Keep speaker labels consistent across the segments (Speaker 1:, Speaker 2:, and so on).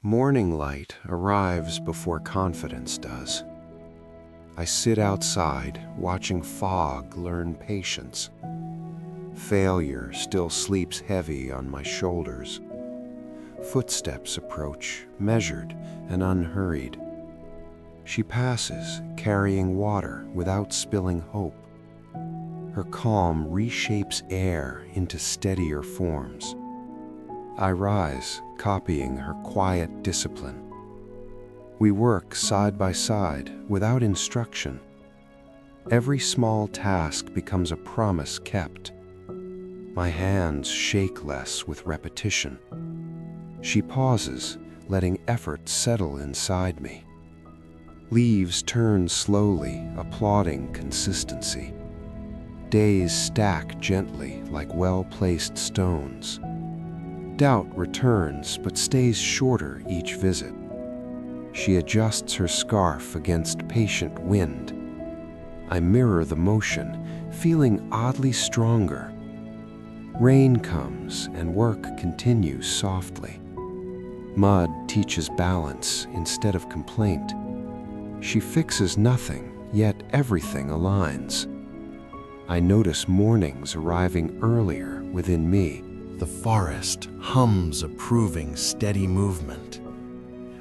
Speaker 1: Morning light arrives before confidence does. I sit outside, watching fog learn patience. Failure still sleeps heavy on my shoulders. Footsteps approach, measured and unhurried. She passes, carrying water without spilling hope. Her calm reshapes air into steadier forms. I rise, copying her quiet discipline. We work side by side, without instruction. Every small task becomes a promise kept. My hands shake less with repetition. She pauses, letting effort settle inside me. Leaves turn slowly, applauding consistency. Days stack gently like well-placed stones. Doubt returns but stays shorter each visit. She adjusts her scarf against patient wind. I mirror the motion, feeling oddly stronger. Rain comes and work continues softly. Mud teaches balance instead of complaint. She fixes nothing, yet everything aligns. I notice mornings arriving earlier within me.
Speaker 2: The forest hums approving steady movement.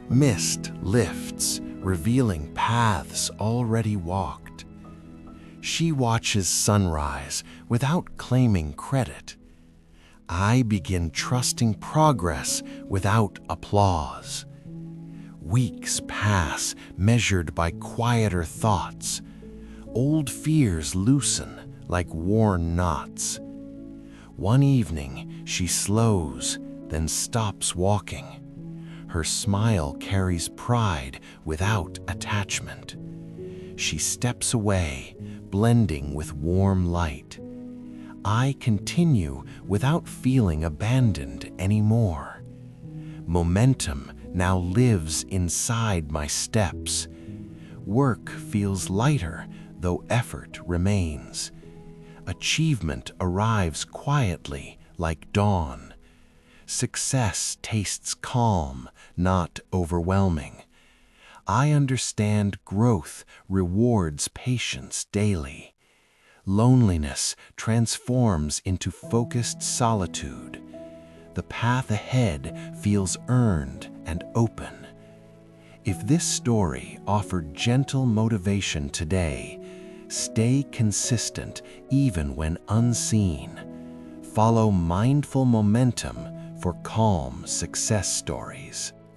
Speaker 2: Mist lifts, revealing paths already walked. She watches sunrise without claiming credit. I begin trusting progress without applause. Weeks pass, measured by quieter thoughts. Old fears loosen like worn knots. One evening, she slows, then stops walking. Her smile carries pride without attachment. She steps away, blending with warm light. I continue without feeling abandoned anymore. Momentum now lives inside my steps. Work feels lighter, though effort remains. Achievement arrives quietly like dawn. Success tastes calm, not overwhelming. I understand growth rewards patience daily. Loneliness transforms into focused solitude. The path ahead feels earned and open. If this story offered gentle motivation today, stay consistent even when unseen. Follow mindful momentum for calm success stories.